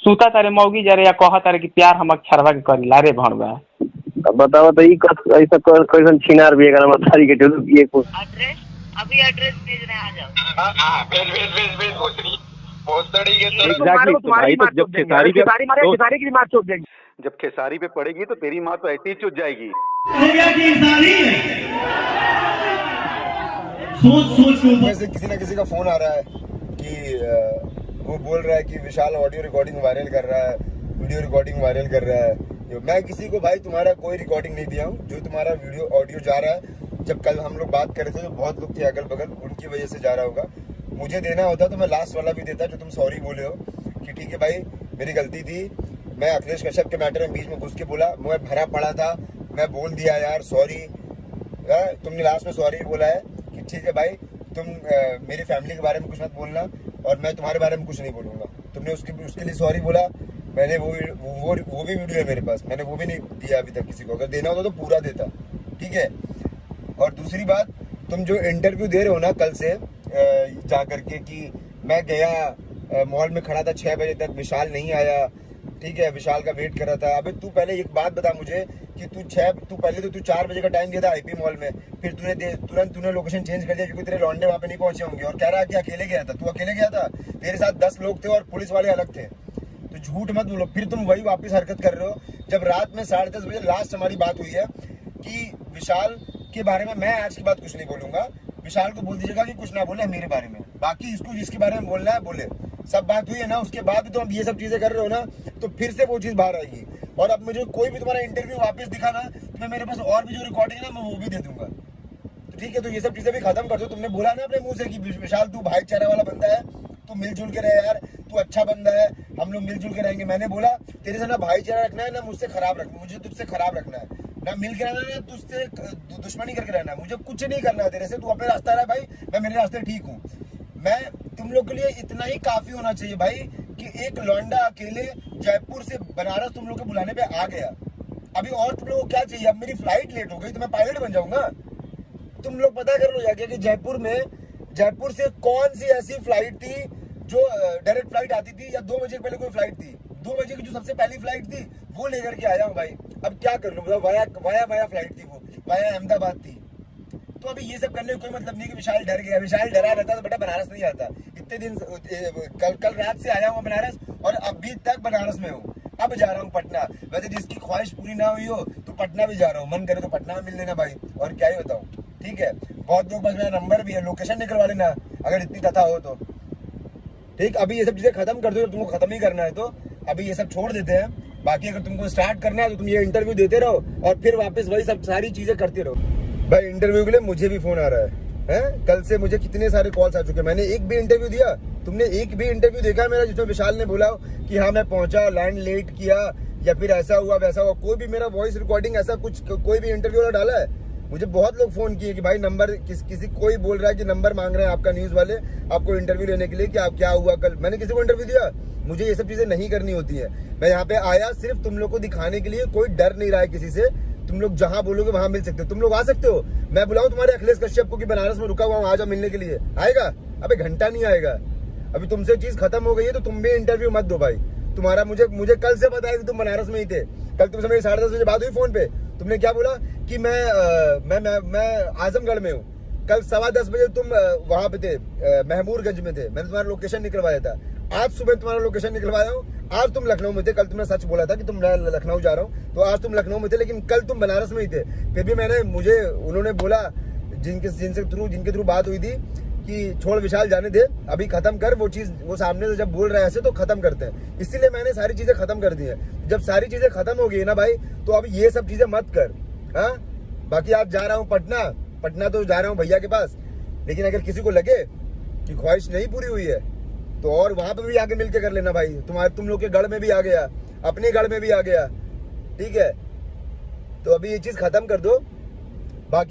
सूता तारे मौगी जरे या कहा तारे कि प्यार हम अक्षरवा के करीला रे भणवा। अब बताओ तो ई ऐसा कैसन छिनार भी है मतारी के चलो ये कुछ एड्रेस अभी एड्रेस भेज रहे हैं, आ जाओ। हां भेज भोसड़ी के तो एग्जैक्टली भाई। तो जब खेसारी पे खेसारी की मार चोट देंगे, जब खेसारी पे पड़ेगी तो तेरी माँ तो ऐसे ही चुप जाएगी। में से किसी ना किसी का फोन आ रहा है कि वो बोल रहा है कि विशाल ऑडियो रिकॉर्डिंग वायरल कर रहा है, वीडियो रिकॉर्डिंग वायरल कर रहा है। मैं किसी को भाई तुम्हारा कोई रिकॉर्डिंग नहीं दिया हूँ। जो तुम्हारा वीडियो ऑडियो जा रहा है, जब कल हम लोग बात कर रहे थे तो बहुत लोग थे अगल बगल, उनकी वजह से जा रहा होगा। मुझे देना होता तो मैं लास्ट वाला भी देता जो तुम सॉरी बोले हो कि ठीक है भाई मेरी गलती थी, मैं अखिलेश कश्यप के मैटर में बीच में घुस के बोला, मैं भरा पड़ा था, मैं बोल दिया यार सॉरी। तुमने लास्ट में सॉरी बोला है कि ठीक है भाई तुम मेरी फैमिली के बारे में कुछ मत बोलना और मैं तुम्हारे बारे में कुछ नहीं बोलूँगा। तुमने उसके लिए सॉरी बोला। मैंने वो भी वीडियो है मेरे पास, मैंने वो भी नहीं दिया अभी तक किसी को। अगर देना होता तो पूरा देता, ठीक है। और दूसरी बात, तुम जो इंटरव्यू दे रहे हो ना कल से जा करके कि मैं गया मॉल में खड़ा था 6 बजे तक, विशाल नहीं आया, ठीक है, विशाल का वेट कर रहा था। अबे तू पहले एक बात बता मुझे कि तू पहले तो 4 बजे का टाइम दिया था आईपी मॉल में, फिर तूने लोकेशन चेंज कर दिया क्योंकि तेरे लौंडे वहाँ पे नहीं पहुंचे होंगे और कह रहा है कि अकेले गया था। तू अकेले गया था, तेरे साथ 10 लोग थे और पुलिस वाले अलग थे। तो झूठ मत बोलो। फिर तुम वही वापस हरकत कर रहे हो। जब रात में 10:30 बजे लास्ट हमारी बात हुई है कि विशाल के बारे में मैं आज की बात कुछ नहीं बोलूंगा, विशाल को बोल दीजिएगा कि कुछ ना बोले मेरे बारे में, बाकी इसको जिसके बारे में बोलना है बोले। सब बात हुई है ना, उसके बाद भी तो हम ये सब चीजें कर रहे हो ना, तो फिर से वो चीज बाहर आएगी। और अब मुझे कोई भी तुम्हारा इंटरव्यू वापस दिखा ना तो मैं मेरे पास और भी जो रिकॉर्डिंग है ना मैं वो भी दे दूंगा, तो ठीक है। तो ये सब चीजें भी खत्म कर दो। तुमने बोला ना अपने मुंह से कि विशाल तू भाईचारा वाला बंदा है, तू मिलजुल के रहे यार, तू अच्छा बंदा है, हम लोग मिलजुल के रहेंगे। मैंने बोला तेरे से ना भाईचारा रखना है ना मुझसे खराब रखना, मुझे तुझसे खराब रखना है, ना मिल के रहना है ना तुझसे दुश्मनी करके रहना है। मुझे कुछ नहीं करना है तेरे से, तू अपने रास्ता रहा भाई, मैं मेरे रास्ते ठीक हूँ। मैं तुम लोग के लिए इतना ही काफी होना चाहिए भाई कि एक लौंडा अकेले जयपुर से बनारस तुम लोग के बुलाने पे आ गया। अभी और तुम लोग को क्या चाहिए? अब मेरी फ्लाइट लेट हो गई तो मैं पायलट बन जाऊंगा। तुम लोग पता कर लो जाके कि जयपुर से कौन सी ऐसी फ्लाइट थी जो डायरेक्ट फ्लाइट आती थी, या 2 बजे पहले कोई फ्लाइट थी, 2 बजे की जो सबसे पहली फ्लाइट थी वो लेकर के आया हूँ भाई। अब क्या कर लूँ, वाया फ्लाइट थी, वो वाया अहमदाबाद थी। तो अभी ये सब करने का कोई मतलब नहीं कि विशाल डर गया। विशाल डरा रहता तो बेटा बनारस नहीं आता। इतने दिन कल रात से आया हूँ बनारस और अभी तक बनारस में हूँ। अब जा रहा हूँ पटना। वैसे जिसकी ख्वाहिश पूरी ना हुई हो तो पटना भी जा रहा हूँ, मन करे तो पटना में मिल लेना भाई, और क्या ही बताऊँ, ठीक है। बहुत लोग पास मेरा नंबर भी है, लोकेशन निकलवा लेना अगर इतनी कथा हो तो, ठीक। अभी ये सब चीजें खत्म कर दो, तुमको खत्म ही करना है तो अभी ये सब छोड़ देते हैं। बाकी अगर तुमको स्टार्ट करना है तो तुम ये इंटरव्यू देते रहो और फिर वापस वही सब सारी चीजें करते रहो। भाई इंटरव्यू के लिए मुझे भी फोन आ रहा है? कल से मुझे कितने सारे कॉल्स आ चुके हैं। मैंने एक भी इंटरव्यू दिया? तुमने एक भी इंटरव्यू देखा मेरा जिसमें विशाल ने बोला कि हाँ मैं पहुंचा, लैंड लेट किया, या फिर ऐसा हुआ वैसा हुआ? कोई भी मेरा वॉइस रिकॉर्डिंग ऐसा कुछ कोई भी इंटरव्यू वाला डाला है? मुझे बहुत लोग फोन किए कि भाई नंबर कोई बोल रहा है कि नंबर मांग रहे हैं आपका न्यूज वाले आपको इंटरव्यू लेने के लिए कि आप क्या हुआ कल। मैंने किसी को इंटरव्यू दिया? मुझे ये सब चीजें नहीं करनी होती है। मैं यहाँ पे आया सिर्फ तुम लोग को दिखाने के लिए, कोई डर नहीं रहा है किसी से। तुम लोग जहां बोलोगे वहां मिल सकते हो, तुम लोग आ सकते हो। मैं बुलाऊं तुम्हारे अखिलेश कश्यप को कि बनारस में रुका हुआ हूं, आ जाओ मिलने के लिए? आएगा? अबे घंटा नहीं आएगा। अभी तुमसे चीज खत्म हो गई है तो तुम भी इंटरव्यू मत दो भाई। तुम्हारा मुझे कल से पता है कि तुम बनारस में ही थे। कल तुमसे मेरी 10:30 बजे बात हुई फोन पे, तुमने क्या बोला कि मैं आजमगढ़ में हूँ। कल 10:15 बजे तुम वहां पे थे, महमूरगंज में थे, मैंने तुम्हारा लोकेशन निकलवाया था। आज सुबह तुम्हारा लोकेशन निकलवाया हूँ। आज तुम लखनऊ में थे, कल तुमने सच बोला था कि तुम लखनऊ जा रहा हूँ, तो आज तुम लखनऊ में थे, लेकिन कल तुम बनारस में ही थे। फिर भी उन्होंने बोला जिनके थ्रू बात हुई थी कि छोड़ विशाल जाने दे, अभी खत्म कर वो चीज। वो सामने से जब बोल रहे हैं ऐसे तो खत्म करते हैं, इसीलिए मैंने सारी चीजें खत्म कर दी है। जब सारी चीजें खत्म हो गई ना भाई तो अब ये सब चीजें मत कर। हाँ बाकी आज जा रहा हूँ पटना तो जा रहा हूँ भैया के पास, लेकिन अगर किसी को लगे कि ख्वाहिश नहीं पूरी हुई है तो और वहां पर भी आके मिलके कर लेना भाई। तुम लोग के गढ़ में भी आ गया, अपने गढ़ में भी आ गया, ठीक है। तो अभी ये चीज खत्म कर दो।